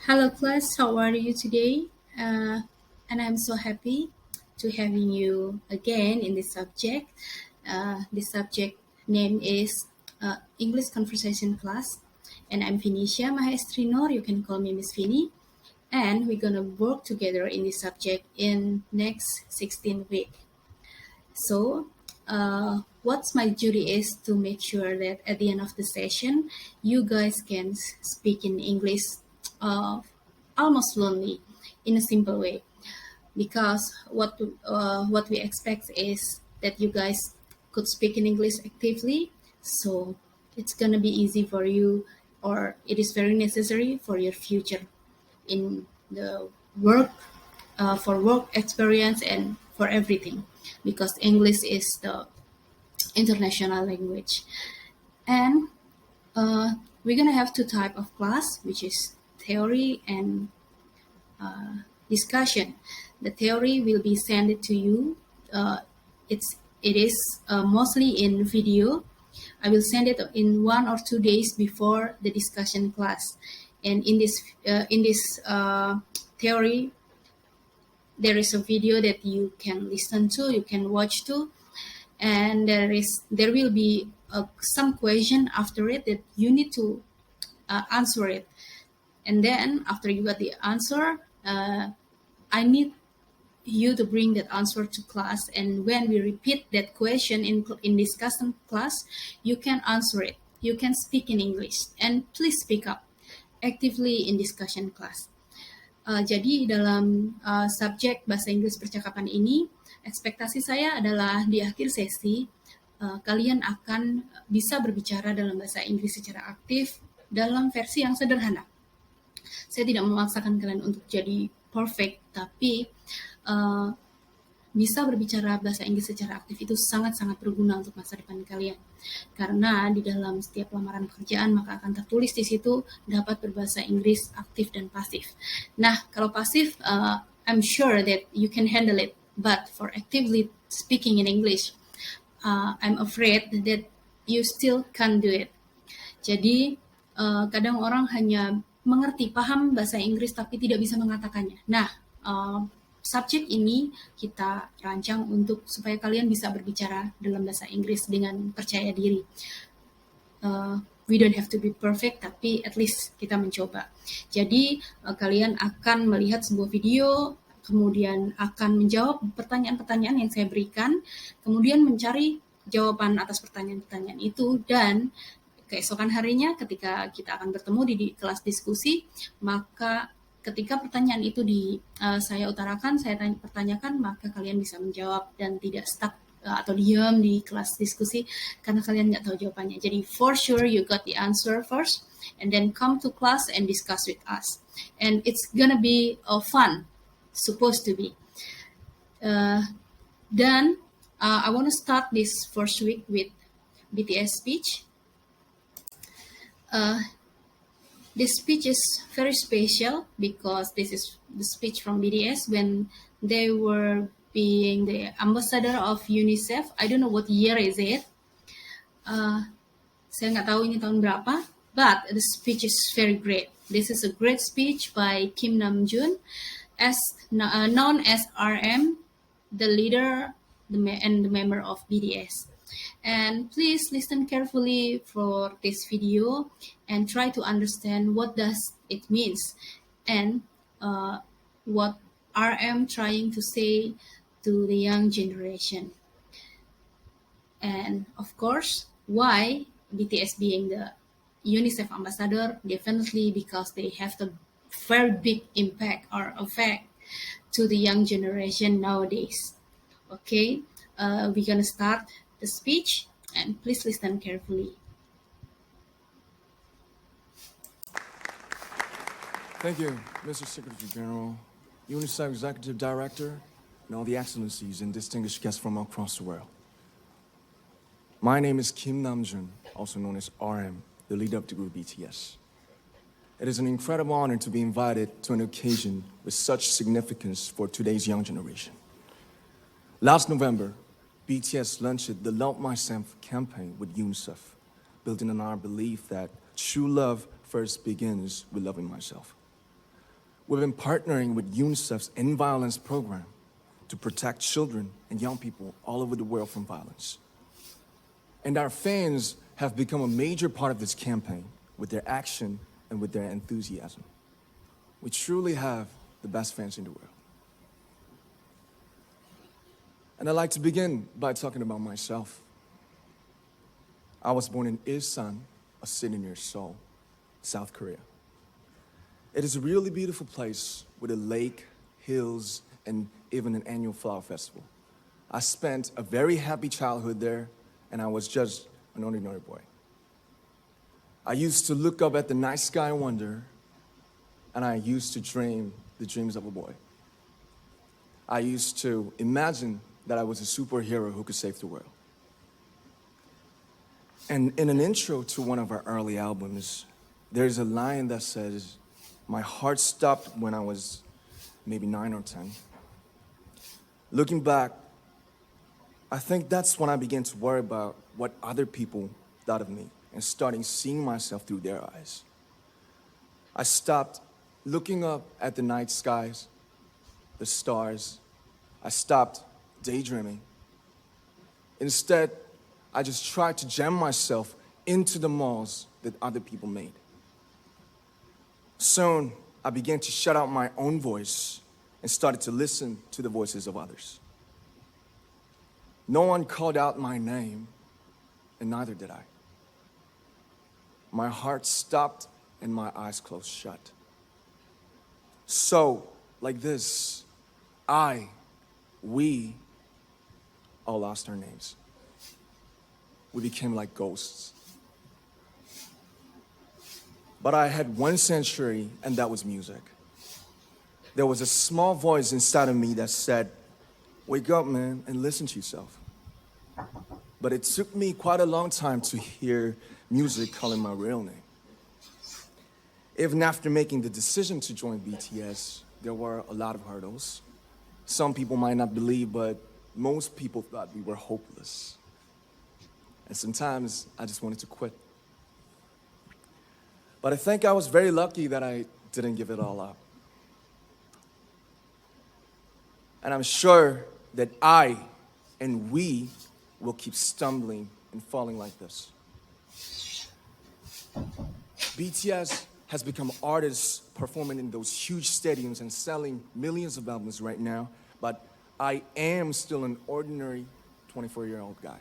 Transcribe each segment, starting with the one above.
Hello class, how are you today? And I'm so happy to having you again in this subject. This subject name is English Conversation Class, and I'm Finisha Mahaestri Noor. You can call me Miss Fini, and we're gonna work together in this subject in next 16 week. So, what's my duty is to make sure that at the end of the session, you guys can speak in English uh, almost fluently in a simple way. Because what we expect is that you guys could speak in English actively, so it's gonna be easy for you, or it is very necessary for your future in the work, for work experience and for everything, because English is the international language. And we're gonna have two type of class, which is theory and discussion. The theory will be sent to you. It is mostly in video. I will send it in 1 or 2 days before the discussion class. And in this theory, there is a video that you can listen to, you can watch to, and there will be some question after it that you need to answer it. And then after you got the answer, I need you to bring that answer to class, and when we repeat that question in discussion class, you can answer it, you can speak in English, and please speak up actively in discussion class. Jadi dalam subjek bahasa Inggris percakapan ini, ekspektasi saya adalah di akhir sesi kalian akan bisa berbicara dalam bahasa Inggris secara aktif dalam versi yang sederhana. Saya tidak memaksakan kalian untuk jadi perfect, tapi bisa berbicara bahasa Inggris secara aktif itu sangat-sangat berguna untuk masa depan kalian. Karena di dalam setiap lamaran pekerjaan maka akan tertulis di situ dapat berbahasa Inggris aktif dan pasif. Nah, kalau pasif, I'm sure that you can handle it, but for actively speaking in English, I'm afraid that you still can't do it. Jadi kadang orang hanya mengerti, paham bahasa Inggris tapi tidak bisa mengatakannya. Nah, subjek ini kita rancang untuk supaya kalian bisa berbicara dalam bahasa Inggris dengan percaya diri. We don't have to be perfect, tapi at least kita mencoba. Jadi kalian akan melihat sebuah video, kemudian akan menjawab pertanyaan-pertanyaan yang saya berikan, kemudian mencari jawaban atas pertanyaan-pertanyaan itu, dan keesokan harinya ketika kita akan bertemu di kelas diskusi, maka ketika pertanyaan itu saya utarakan, saya pertanyakan, maka kalian bisa menjawab dan tidak stuck atau diam di kelas diskusi karena kalian nggak tahu jawabannya. Jadi for sure you got the answer first, and then come to class and discuss with us. And it's gonna be fun, supposed to be. Then I want to start this first week with BTS speech. This speech is very special because this is the speech from BTS when they were being the ambassador of UNICEF. I don't know what year is it. Saya nggak tahu ini tahun berapa, but the speech is very great. This is a great speech by Kim Namjoon, known as RM, the leader and the member of BTS. And please listen carefully for this video and try to understand what does it means and what RM trying to say to the young generation. And of course, why BTS being the UNICEF ambassador? Definitely because they have the very big impact or effect to the young generation nowadays. Okay, we're gonna start the speech, and please listen carefully. Thank you, Mr. Secretary General, UNICEF Executive Director, and all the excellencies and distinguished guests from across the world. My name is Kim Namjoon, also known as RM, the leader of the group BTS. It is an incredible honor to be invited to an occasion with such significance for today's young generation. Last November, BTS launched the Love Myself campaign with UNICEF, building on our belief that true love first begins with loving myself. we've been partnering with UNICEF's End Violence program to protect children and young people all over the world from violence. And our fans have become a major part of this campaign with their action and with their enthusiasm. We truly have the best fans in the world. And I'd like to begin by talking about myself. I was born in Ilsan, a city near Seoul, South Korea. It is a really beautiful place with a lake, hills, and even an annual flower festival. I spent a very happy childhood there, and I was just an ordinary boy. I used to look up at the night sky and wonder, and I used to dream the dreams of a boy. I used to imagine that I was a superhero who could save the world. And in an intro to one of our early albums, there's a line that says, "My heart stopped when I was maybe 9 or 10. Looking back, I think that's when I began to worry about what other people thought of me and starting seeing myself through their eyes. I stopped looking up at the night skies, the stars. I stopped daydreaming. Instead, I just tried to jam myself into the malls that other people made. Soon, I began to shut out my own voice and started to listen to the voices of others. No one called out my name, and neither did I. My heart stopped and my eyes closed shut. So, like this, we all lost our names. We became like ghosts. But I had one sanctuary, and that was music. There was a small voice inside of me that said, "Wake up, man, and listen to yourself." But it took me quite a long time to hear music calling my real name. Even after making the decision to join BTS, there were a lot of hurdles. Some people might not believe, but most people thought we were hopeless. And sometimes I just wanted to quit. But I think I was very lucky that I didn't give it all up. And I'm sure that I and we will keep stumbling and falling like this. BTS has become artists performing in those huge stadiums and selling millions of albums right now, but I am still an ordinary 24-year-old guy.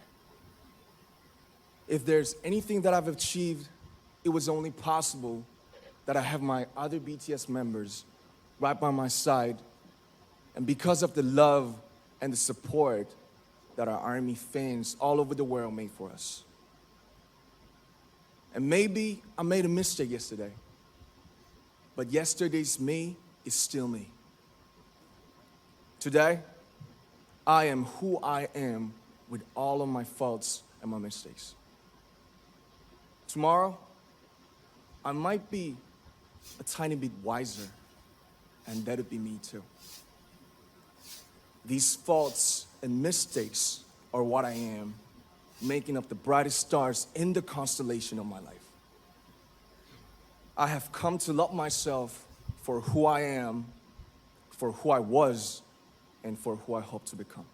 If there's anything that I've achieved, it was only possible that I have my other BTS members right by my side, and because of the love and the support that our ARMY fans all over the world made for us. And maybe I made a mistake yesterday, but yesterday's me is still me. Today, I am who I am with all of my faults and my mistakes. Tomorrow, I might be a tiny bit wiser, and that'd be me too. These faults and mistakes are what I am, making up the brightest stars in the constellation of my life. I have come to love myself for who I am, for who I was, and for who I hope to become.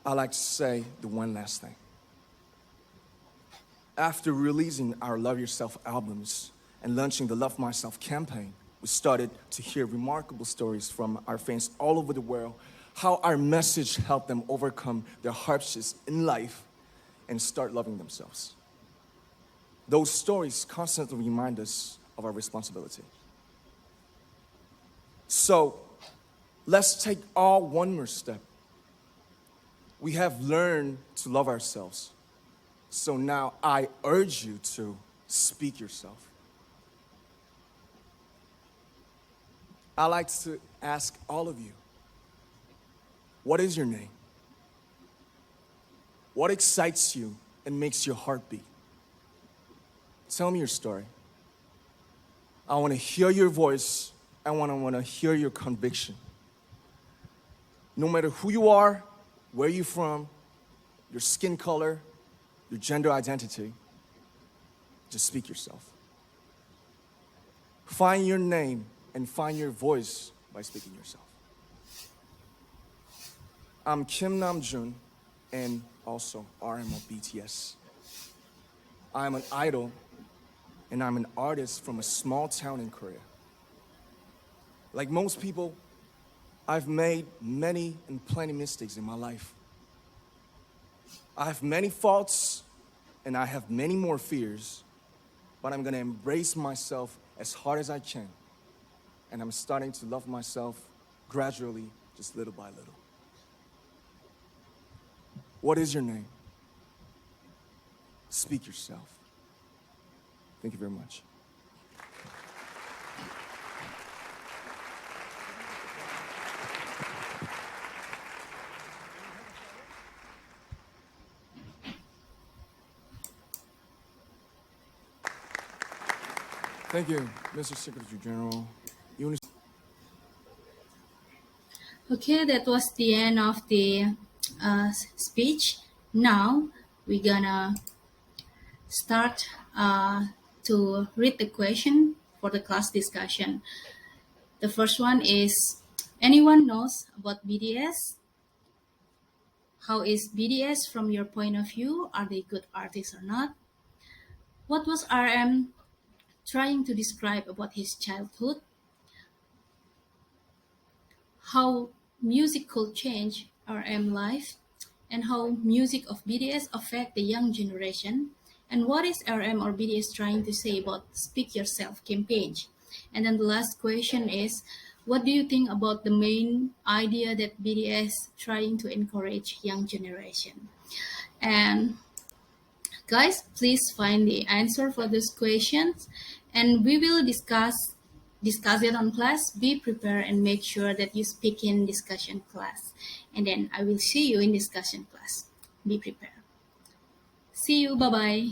I'd like to say the one last thing. After releasing our Love Yourself albums and launching the Love Myself campaign, we started to hear remarkable stories from our fans all over the world, how our message helped them overcome their hardships in life and start loving themselves. Those stories constantly remind us of our responsibility. So, let's take all one more step. We have learned to love ourselves. So now I urge you to speak yourself. I'd like to ask all of you, what is your name? What excites you and makes your heart beat? Tell me your story. I want to hear your voice. I want to hear your conviction. No matter who you are, where you're from, your skin color, your gender identity, just speak yourself. Find your name and find your voice by speaking yourself. I'm Kim Namjoon and also RM of BTS. I'm an idol and I'm an artist from a small town in Korea. Like most people, I've made many and plenty mistakes in my life. I have many faults and I have many more fears, but I'm gonna embrace myself as hard as I can. And I'm starting to love myself gradually, just little by little. What is your name? Speak yourself. Thank you very much. Thank you, Mr. Secretary General. Okay, that was the end of the speech. Now we're gonna start to read the question for the class discussion. The first one is, anyone knows about BDS? How is BDS from your point of view? Are they good artists or not? What was RM trying to describe about his childhood? How music could change RM life? And how music of BDS affect the young generation? And what is RM or BDS trying to say about Speak Yourself campaign? And then the last question is, what do you think about the main idea that BDS trying to encourage young generation? And guys, please find the answer for these questions and we will discuss it on class. Be prepared and make sure that you speak in discussion class. And then I will see you in discussion class. Be prepared. See you. Bye-bye.